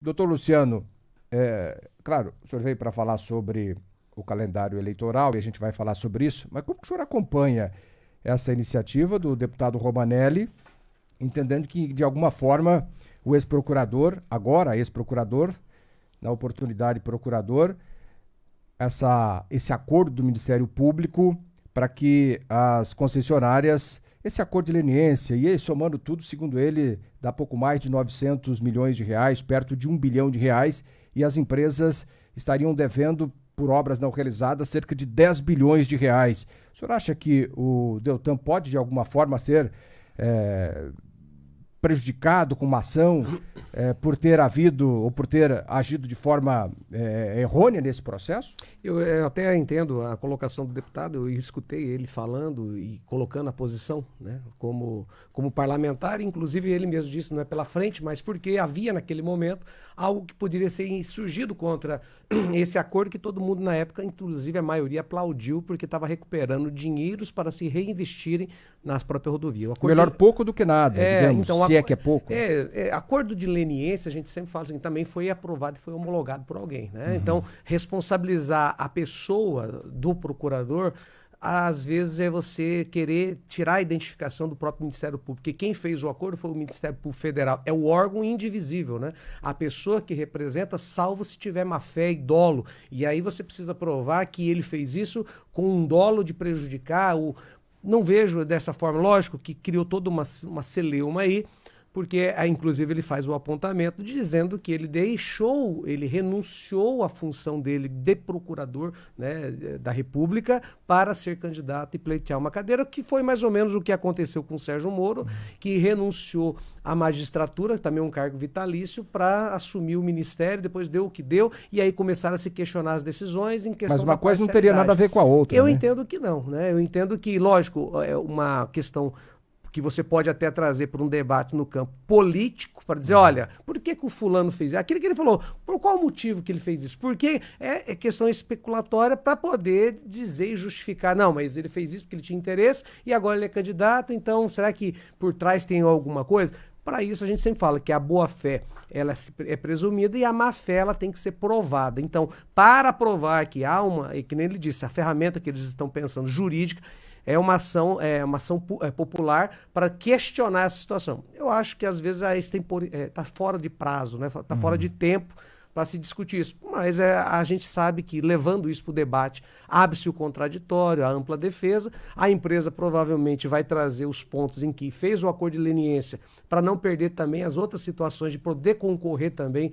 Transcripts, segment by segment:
Doutor Luciano, claro, o senhor veio para falar sobre o calendário eleitoral e a gente vai falar sobre isso, mas como que o senhor acompanha essa iniciativa do deputado Romanelli, entendendo que, de alguma forma, o ex-procurador, agora ex-procurador, na oportunidade procurador, esse acordo do Ministério Público para que as concessionárias, esse acordo de leniência, e aí, somando tudo, segundo ele, dá pouco mais de 900 milhões de reais, perto de 1 bilhão de reais, e as empresas estariam devendo, por obras não realizadas, cerca de 10 bilhões de reais. O senhor acha que o Deltan pode, de alguma forma, ser prejudicado com uma ação por ter havido ou por ter agido de forma errônea nesse processo? Eu até entendo a colocação do deputado, eu escutei ele falando e colocando a posição, né, como parlamentar, inclusive ele mesmo disse, não é pela frente, mas porque havia naquele momento algo que poderia ser surgido contra esse acordo que todo mundo na época, inclusive a maioria, aplaudiu porque estava recuperando dinheiros para se reinvestirem na própria rodovia. Melhor pouco do que nada, digamos, então, se é que é pouco. Acordo de leniência, a gente sempre fala assim, também foi aprovado e foi homologado por alguém, né? Então, responsabilizar a pessoa do procurador, às vezes é você querer tirar a identificação do próprio Ministério Público, porque quem fez o acordo foi o Ministério Público Federal, é o órgão indivisível, né? A pessoa que representa, salvo se tiver má fé e dolo, e aí você precisa provar que ele fez isso com um dolo de prejudicar o... Não vejo dessa forma, lógico que criou toda uma celeuma aí, porque inclusive ele faz o apontamento dizendo que ele renunciou à função dele de procurador, né, da República para ser candidato e pleitear uma cadeira, que foi mais ou menos o que aconteceu com o Sérgio Moro, que renunciou à magistratura, também um cargo vitalício, para assumir o ministério, depois deu o que deu, e aí começaram a se questionar as decisões em questão da Mas uma coisa não teria nada a ver com a outra, Eu né? entendo que não, né? Eu entendo que, lógico, é uma questão que você pode até trazer para um debate no campo político, para dizer, olha, por que o fulano fez isso? Aquilo que ele falou, por qual motivo que ele fez isso? Porque é questão especulatória para poder dizer e justificar, não, mas ele fez isso porque ele tinha interesse e agora ele é candidato, então será que por trás tem alguma coisa? Para isso a gente sempre fala que a boa-fé ela é presumida e a má-fé ela tem que ser provada. Então, para provar que há e que nem ele disse, a ferramenta que eles estão pensando jurídica, é uma ação popular para questionar essa situação. Eu acho que às vezes está fora de prazo, né? Está fora de tempo para se discutir isso. Mas a gente sabe que, levando isso para o debate, abre-se o contraditório, a ampla defesa. A empresa provavelmente vai trazer os pontos em que fez o acordo de leniência para não perder também as outras situações de poder concorrer também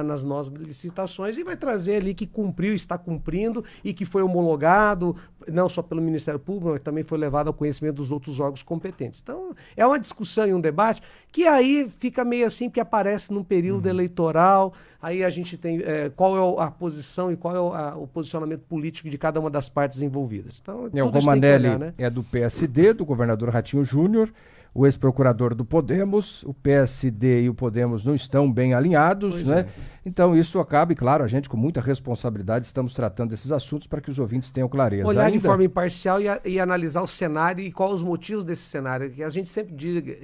nas novas licitações e vai trazer ali que cumpriu, está cumprindo e que foi homologado, não só pelo Ministério Público, mas também foi levado ao conhecimento dos outros órgãos competentes. Então, é uma discussão e um debate que aí fica meio assim, que aparece num período eleitoral, aí a gente tem qual é a posição e qual é o posicionamento político de cada uma das partes envolvidas. Então, O Romanelli é do PSD, do governador Ratinho Júnior, o ex-procurador do Podemos, o PSD e o Podemos não estão bem alinhados, né? Então isso acaba, e claro, a gente com muita responsabilidade estamos tratando desses assuntos para que os ouvintes tenham clareza. Olhar de forma imparcial e analisar o cenário e quais os motivos desse cenário. Que a gente sempre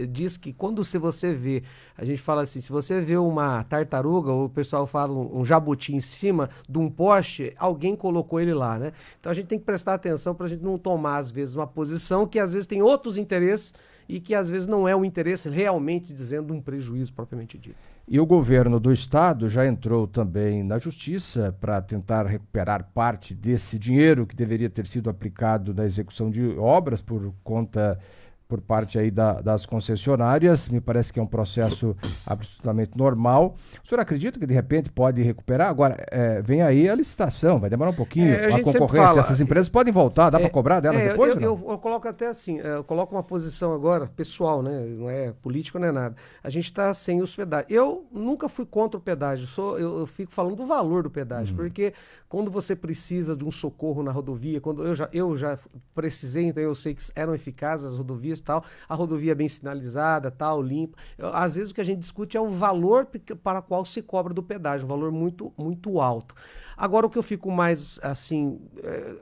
diz que quando você vê, a gente fala assim, se você vê uma tartaruga, ou o pessoal fala um jabuti em cima de um poste, alguém colocou ele lá, né? Então a gente tem que prestar atenção para a gente não tomar, às vezes, uma posição que às vezes tem outros interesses e que às vezes não é um interesse realmente dizendo um prejuízo propriamente dito. E o governo do estado já entrou também na justiça para tentar recuperar parte desse dinheiro que deveria ter sido aplicado na execução de obras por parte aí das concessionárias. Me parece que é um processo absolutamente normal. O senhor acredita que de repente pode recuperar? Agora, vem aí a licitação, vai demorar um pouquinho, a concorrência. Essas empresas podem voltar, dá para cobrar delas depois? Eu coloco até assim, eu coloco uma posição agora, pessoal, né? Não é político, não é nada. A gente está sem os pedágios. Eu nunca fui contra o pedágio, eu fico falando do valor do pedágio, porque quando você precisa de um socorro na rodovia, quando eu já precisei, então eu sei que eram eficazes as rodovias, rodovias e tal, a rodovia é bem sinalizada, tal, limpa. Às vezes o que a gente discute é o valor para qual se cobra do pedágio, um valor muito, muito alto. Agora, o que eu fico mais, assim,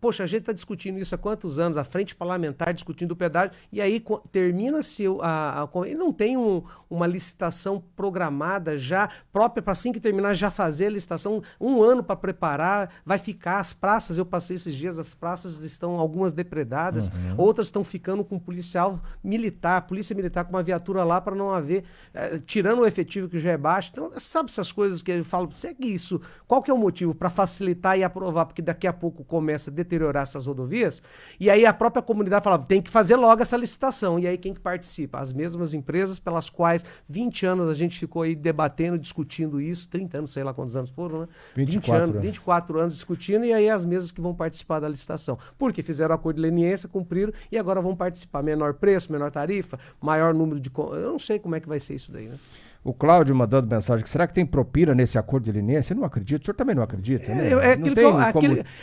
poxa, a gente está discutindo isso há quantos anos, a frente parlamentar discutindo o pedágio, e aí termina-se e não tem uma licitação programada já, própria para assim que terminar, já fazer a licitação, um ano para preparar, vai ficar as praças, eu passei esses dias, as praças estão algumas depredadas, outras estão ficando com polícia militar com uma viatura lá para não haver, tirando o efetivo que já é baixo. Então, sabe essas coisas que ele fala, segue isso, qual que é o motivo? Para facilitar e aprovar, porque daqui a pouco começa a deteriorar essas rodovias, e aí a própria comunidade fala, tem que fazer logo essa licitação, e aí quem que participa? As mesmas empresas pelas quais 20 anos a gente ficou aí debatendo, discutindo isso, 30 anos, sei lá quantos anos foram, né? 24 anos discutindo, e aí as mesmas que vão participar da licitação. Porque fizeram acordo de leniência, cumpriram, e agora vão participar. Menor preço, menor tarifa, maior número de... Eu não sei como é que vai ser isso daí, né? O Cláudio mandando mensagem, será que tem propina nesse acordo de leniência? Eu não acredito, o senhor também não acredita, né?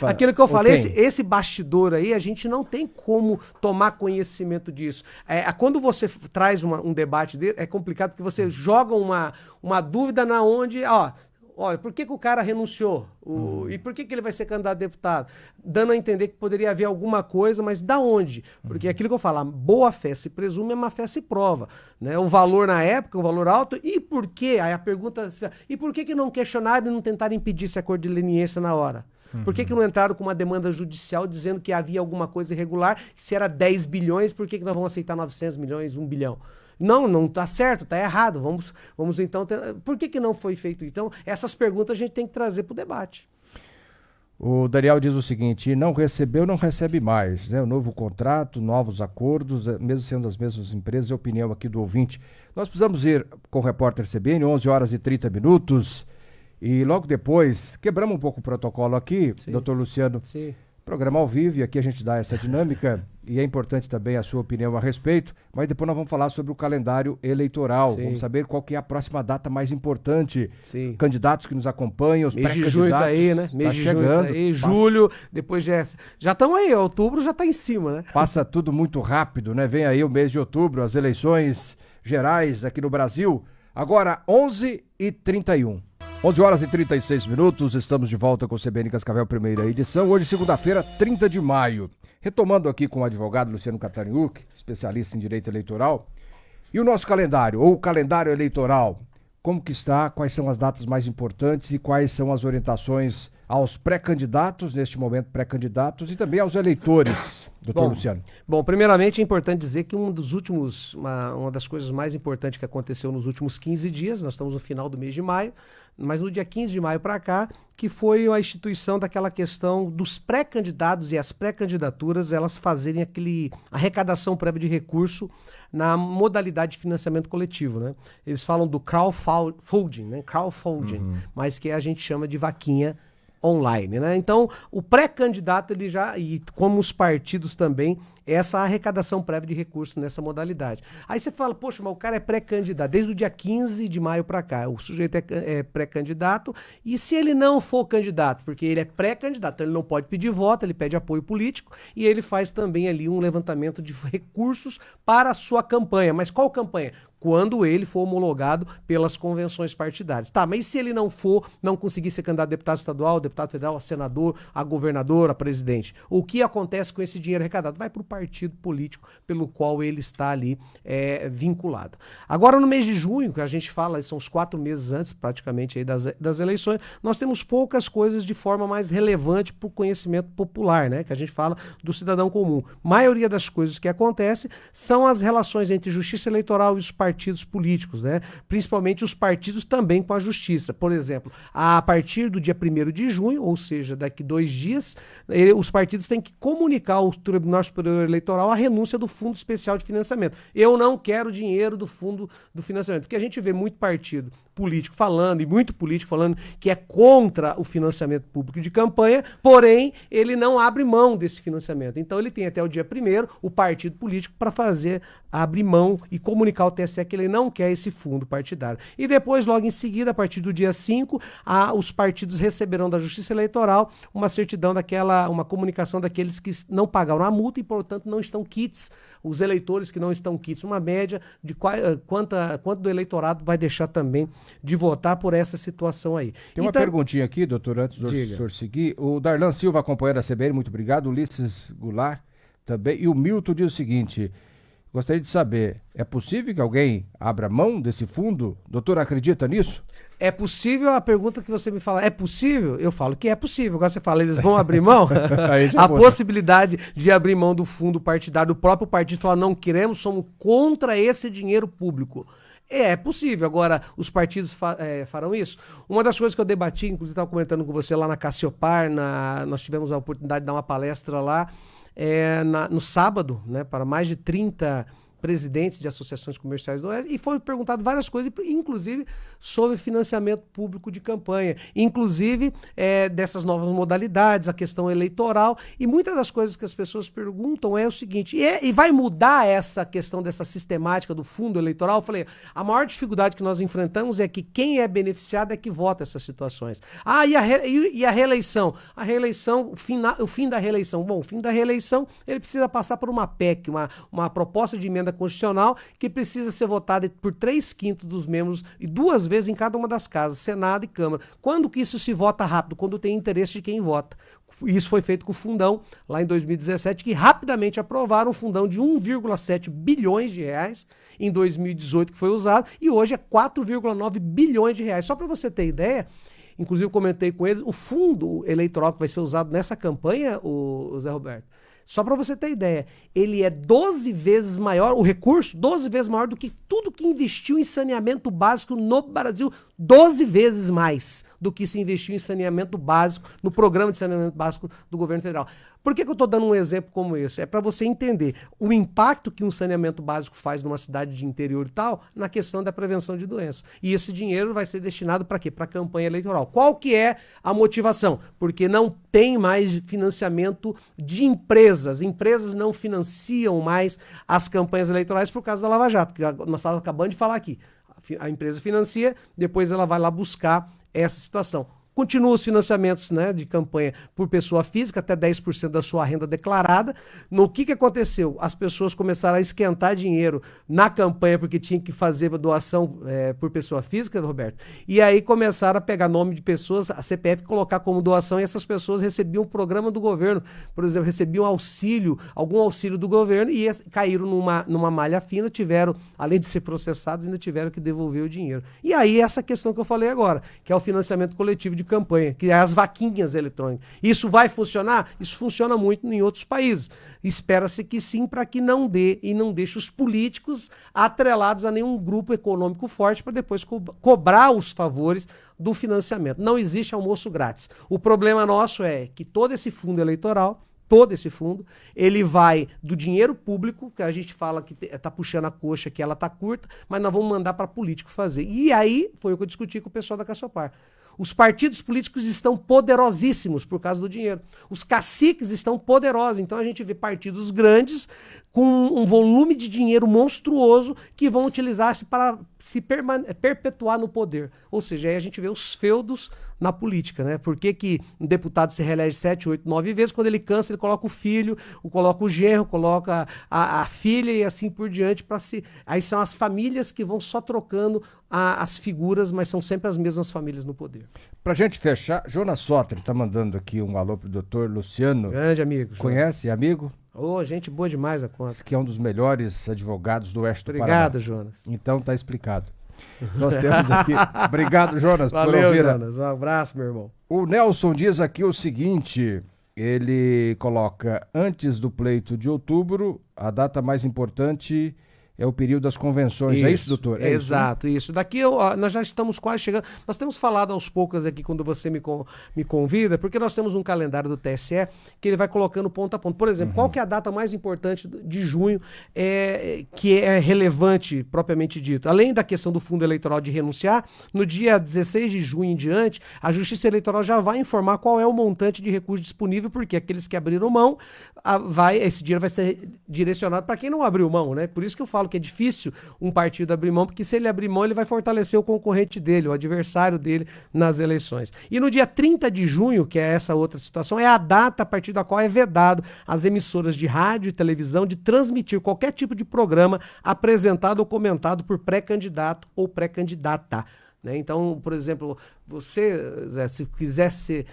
Aquilo que eu falei, esse bastidor aí, a gente não tem como tomar conhecimento disso. Quando você traz um debate dele, é complicado porque você joga uma dúvida na onde, olha, por que o cara renunciou? E por que ele vai ser candidato a deputado? Dando a entender que poderia haver alguma coisa, mas da onde? Porque aquilo que eu falo, a boa fé se presume, a má fé se prova. Né? O valor na época, um valor alto, e por quê? Aí a pergunta, e por que não questionaram e não tentaram impedir esse acordo de leniência na hora? Por que não entraram com uma demanda judicial dizendo que havia alguma coisa irregular? Se era 10 bilhões, por que nós vamos aceitar 900 milhões, 1 bilhão? Não tá certo, tá errado. Vamos então... Por que não foi feito? Então, essas perguntas a gente tem que trazer para o debate. O Daniel diz o seguinte, não recebeu, não recebe mais, né? O novo contrato, novos acordos, mesmo sendo as mesmas empresas, é a opinião aqui do ouvinte. Nós precisamos ir com o repórter CBN, 11 horas e 30 minutos, e logo depois, quebramos um pouco o protocolo aqui, sim, doutor Luciano, sim, programa ao vivo, e aqui a gente dá essa dinâmica, e é importante também a sua opinião a respeito, mas depois nós vamos falar sobre o calendário eleitoral, sim, vamos saber qual que é a próxima data mais importante, sim, candidatos que nos acompanham, os pré-candidatos. Mês de junho tá aí, né? Mês de chegando, junho tá aí, julho, depois já estamos aí, outubro já tá em cima, né? Passa tudo muito rápido, né? Vem aí o mês de outubro, as eleições gerais aqui no Brasil, agora 11h31. 11 horas e 36 minutos, estamos de volta com o CBN Cascavel, primeira edição, hoje segunda-feira, 30 de maio. Retomando aqui com o advogado Luciano Catariuk, especialista em direito eleitoral, e o nosso calendário, ou o calendário eleitoral, como que está, quais são as datas mais importantes e quais são as orientações aos pré-candidatos, neste momento pré-candidatos, e também aos eleitores, doutor Luciano. Bom, primeiramente é importante dizer que uma das coisas mais importantes que aconteceu nos últimos 15 dias, nós estamos no final do mês de maio, mas no dia 15 de maio para cá, que foi a instituição daquela questão dos pré-candidatos e as pré-candidaturas, elas fazerem arrecadação prévia de recurso na modalidade de financiamento coletivo, né? Eles falam do crowdfunding, né? Mas que a gente chama de vaquinha online, né? Então, o pré-candidato, ele já, e como os partidos também, essa arrecadação prévia de recursos nessa modalidade. Aí você fala, poxa, mas o cara é pré-candidato, desde o dia 15 de maio para cá, o sujeito é pré-candidato, e se ele não for candidato, porque ele é pré-candidato, ele não pode pedir voto, ele pede apoio político, e ele faz também ali um levantamento de recursos para a sua campanha. Mas qual campanha? Quando ele for homologado pelas convenções partidárias. Tá, mas e se ele não conseguir ser candidato a deputado estadual, deputado federal, a senador, a governador, a presidente? O que acontece com esse dinheiro arrecadado? Vai para o partido político pelo qual ele está ali vinculado. Agora, no mês de junho, que a gente fala, são os 4 meses antes, praticamente, aí das eleições, nós temos poucas coisas de forma mais relevante para o conhecimento popular, né? Que a gente fala do cidadão comum. A maioria das coisas que acontecem são as relações entre justiça eleitoral e os partidos políticos, né? Principalmente os partidos também com a justiça. Por exemplo, a partir do dia 1º de junho, ou seja, daqui 2 dias, os partidos têm que comunicar ao Tribunal Superior Eleitoral a renúncia do Fundo Especial de Financiamento. Eu não quero dinheiro do Fundo do Financiamento, porque a gente vê muito partido político falando, e muito político falando, que é contra o financiamento público de campanha, porém, ele não abre mão desse financiamento. Então, ele tem até o dia 1º o partido político para abrir mão e comunicar ao TSE que ele não quer esse fundo partidário. E depois, logo em seguida, a partir do dia 5, os partidos receberão da Justiça Eleitoral uma certidão uma comunicação daqueles que não pagaram a multa e, portanto, não estão quites, os eleitores que não estão quites, uma média de quanto do eleitorado vai deixar também de votar por essa situação aí. Tem uma perguntinha aqui, doutor, antes do senhor seguir. O Darlan Silva, acompanhando a CBN, muito obrigado. Ulisses Goulart também. E o Milton diz o seguinte: gostaria de saber, é possível que alguém abra mão desse fundo? Doutor, acredita nisso? É possível? A pergunta que você me fala, é possível? Eu falo que é possível. Agora você fala, eles vão abrir mão? A possibilidade de abrir mão do fundo partidário, do próprio partido falar, não queremos, somos contra esse dinheiro público. É possível. Agora, os partidos farão isso? Uma das coisas que eu debati, inclusive estava comentando com você lá na Cassiopar, nós tivemos a oportunidade de dar uma palestra lá no sábado, né, para mais de 30 presidentes de associações comerciais do Oeste, e foram perguntadas várias coisas, inclusive sobre financiamento público de campanha, inclusive dessas novas modalidades, a questão eleitoral, e muitas das coisas que as pessoas perguntam é o seguinte, e vai mudar essa questão dessa sistemática do fundo eleitoral? Eu falei, a maior dificuldade que nós enfrentamos é que quem é beneficiado é que vota essas situações. E a reeleição? A reeleição, o fim da reeleição. Bom, o fim da reeleição, ele precisa passar por uma PEC, uma proposta de emenda constitucional que precisa ser votada por 3/5 dos membros e 2 vezes em cada uma das casas, Senado e Câmara. Quando que isso se vota rápido? Quando tem interesse de quem vota. Isso foi feito com o fundão lá em 2017, que rapidamente aprovaram um fundão de 1,7 bilhões de reais em 2018 que foi usado e hoje é 4,9 bilhões de reais. Só para você ter ideia, inclusive eu comentei com eles, o fundo eleitoral que vai ser usado nessa campanha, o Zé Roberto, só para você ter ideia, ele é 12 vezes maior, o recurso 12 vezes maior do que tudo que investiu em saneamento básico no Brasil, 12 vezes mais do que se investiu em saneamento básico, no programa de saneamento básico do governo federal. Por que eu estou dando um exemplo como esse? É para você entender o impacto que um saneamento básico faz numa cidade de interior e tal, na questão da prevenção de doenças. E esse dinheiro vai ser destinado para quê? Para a campanha eleitoral. Qual que é a motivação? Porque não tem mais financiamento de empresas. Empresas não financiam mais as campanhas eleitorais por causa da Lava Jato, que nós estávamos acabando de falar aqui. A empresa financia, depois ela vai lá buscar essa situação. Continuam os financiamentos, né, de campanha por pessoa física, até 10% da sua renda declarada. No que aconteceu? As pessoas começaram a esquentar dinheiro na campanha porque tinha que fazer a doação por pessoa física, Roberto. E aí começaram a pegar nome de pessoas, a CPF colocar como doação, e essas pessoas recebiam um programa do governo. Por exemplo, recebiam algum auxílio do governo e caíram numa malha fina, tiveram, além de ser processados, ainda tiveram que devolver o dinheiro. E aí essa questão que eu falei agora, que é o financiamento coletivo de campanha, que é as vaquinhas eletrônicas. Isso vai funcionar? Isso funciona muito em outros países. Espera-se que sim, para que não dê e não deixe os políticos atrelados a nenhum grupo econômico forte para depois cobrar os favores do financiamento. Não existe almoço grátis. O problema nosso é que todo esse fundo eleitoral, ele vai do dinheiro público, que a gente fala que tá puxando a coxa, que ela tá curta, mas nós vamos mandar para político fazer. E aí, foi o que eu discuti com o pessoal da Cassiopar. Os partidos políticos estão poderosíssimos por causa do dinheiro. Os caciques estão poderosos. Então a gente vê partidos grandes com um volume de dinheiro monstruoso que vão utilizar-se para se perpetuar no poder. Ou seja, aí a gente vê os feudos na política, né? Por que um deputado se reelege 7, 8, 9 vezes? Quando ele cansa, ele coloca o filho, coloca o genro, coloca a filha e assim por diante. Aí são as famílias que vão só trocando as figuras, mas são sempre as mesmas famílias no poder. Pra gente fechar, Jonas Soter tá mandando aqui um alô pro doutor Luciano. Grande amigo. Conhece, amigo? Gente boa demais a conta. Diz que é um dos melhores advogados do Oeste do Paraná. Obrigado, Jonas. Então tá explicado. Nós temos aqui... Obrigado, Jonas, Valeu, por ouvir. Jonas. Um abraço, meu irmão. O Nelson diz aqui o seguinte, ele coloca, antes do pleito de outubro, a data mais importante é o período das convenções. É isso, doutor? É exato, isso. Daqui nós já estamos quase chegando. Nós temos falado aos poucos aqui quando você me convida, porque nós temos um calendário do TSE que ele vai colocando ponto a ponto. Por exemplo, qual que é a data mais importante de junho que é relevante, propriamente dito? Além da questão do fundo eleitoral de renunciar, no dia 16 de junho em diante, a Justiça Eleitoral já vai informar qual é o montante de recurso disponível, porque aqueles que abriram mão, esse dinheiro vai ser direcionado para quem não abriu mão, né? Por isso que eu falo que é difícil um partido abrir mão, porque se ele abrir mão, ele vai fortalecer o concorrente dele, o adversário dele nas eleições. E no dia 30 de junho, que é essa outra situação, é a data a partir da qual é vedado às emissoras de rádio e televisão de transmitir qualquer tipo de programa apresentado ou comentado por pré-candidato ou pré-candidata. Né? Então, por exemplo, você, Zé, se quiser ser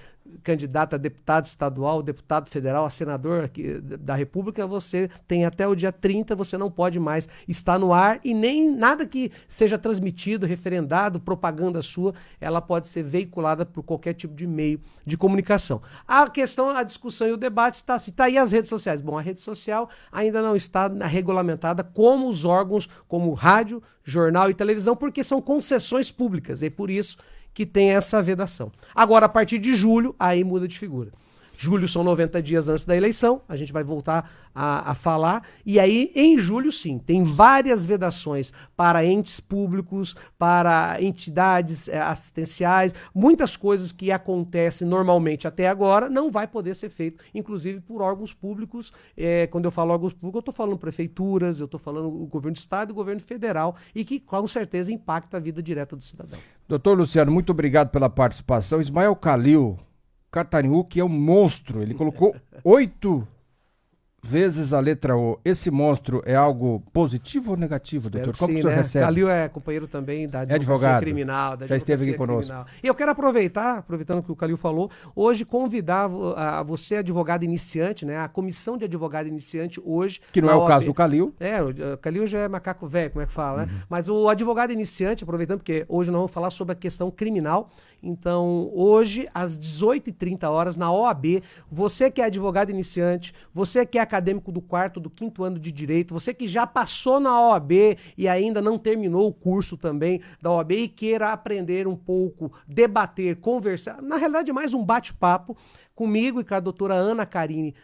candidato a deputado estadual, deputado federal, a senador aqui da República, você tem até o dia 30, você não pode mais estar no ar e nem nada que seja transmitido, referendado, propaganda sua, ela pode ser veiculada por qualquer tipo de meio de comunicação. A questão, a discussão e o debate está assim, tá aí as redes sociais. Bom, a rede social ainda não está regulamentada como os órgãos, como rádio, jornal e televisão, porque são concessões públicas, e por isso que tem essa vedação. Agora, a partir de julho, aí muda de figura. Julho são 90 dias antes da eleição, a gente vai voltar a falar, e aí em julho sim, tem várias vedações para entes públicos, para entidades assistenciais, muitas coisas que acontecem normalmente até agora não vai poder ser feito, inclusive por órgãos públicos. Quando eu falo órgãos públicos, eu estou falando prefeituras, eu estou falando o governo do estado e o governo federal, e que com certeza impacta a vida direta do cidadão. Doutor Luciano, muito obrigado pela participação. Ismael Calil Cataniuk é um monstro, ele colocou 8 vezes a letra O. Esse monstro é algo positivo ou negativo, doutor? Como que o senhor recebe? Calil é companheiro também da advocacia criminal. Já esteve aqui conosco. E eu quero aproveitando o que o Calil falou, hoje convidar você, advogado iniciante, né? A comissão de advogado iniciante hoje... Que não é o caso do Calil. O Calil já é macaco velho, como é que fala, né? Mas o advogado iniciante, aproveitando, porque hoje nós vamos falar sobre a questão criminal. Então, hoje, às 18h30, na OAB, você que é advogado iniciante, você que é acadêmico do 4º, do 5º ano de Direito, você que já passou na OAB e ainda não terminou o curso também da OAB e queira aprender um pouco, debater, conversar, na realidade é mais um bate-papo comigo e com a doutora Ana Karine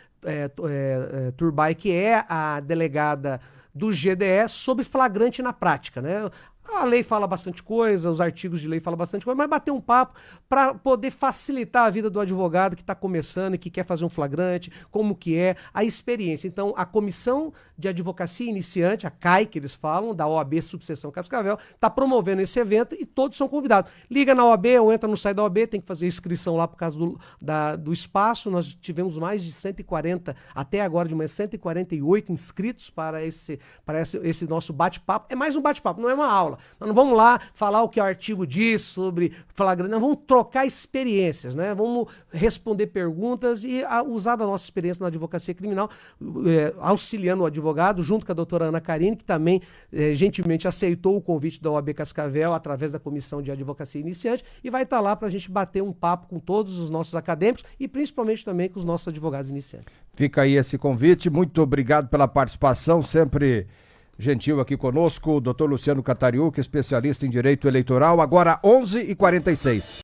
Turbay, que é a delegada do GDE sobre flagrante na prática, né? A lei fala bastante coisa, os artigos de lei falam bastante coisa, mas bater um papo para poder facilitar a vida do advogado que está começando e que quer fazer um flagrante, como que é a experiência. Então, a Comissão de Advocacia Iniciante, a CAI, que eles falam, da OAB Subseção Cascavel, está promovendo esse evento e todos são convidados. Liga na OAB ou entra no site da OAB, tem que fazer inscrição lá por causa do espaço. Nós tivemos mais de 140, até agora de manhã, 148 inscritos para esse nosso bate-papo. É mais um bate-papo, não é uma aula. Nós não vamos lá falar o que o artigo diz sobre flagrante, nós vamos trocar experiências, né? Vamos responder perguntas e usar da nossa experiência na advocacia criminal, auxiliando o advogado, junto com a doutora Ana Karine, que também gentilmente aceitou o convite da OAB Cascavel através da Comissão de Advocacia Iniciante e vai estar lá para a gente bater um papo com todos os nossos acadêmicos e principalmente também com os nossos advogados iniciantes. Fica aí esse convite, muito obrigado pela participação, sempre gentil aqui conosco, o doutor Luciano Cataniuk, especialista em direito eleitoral, agora 11h46.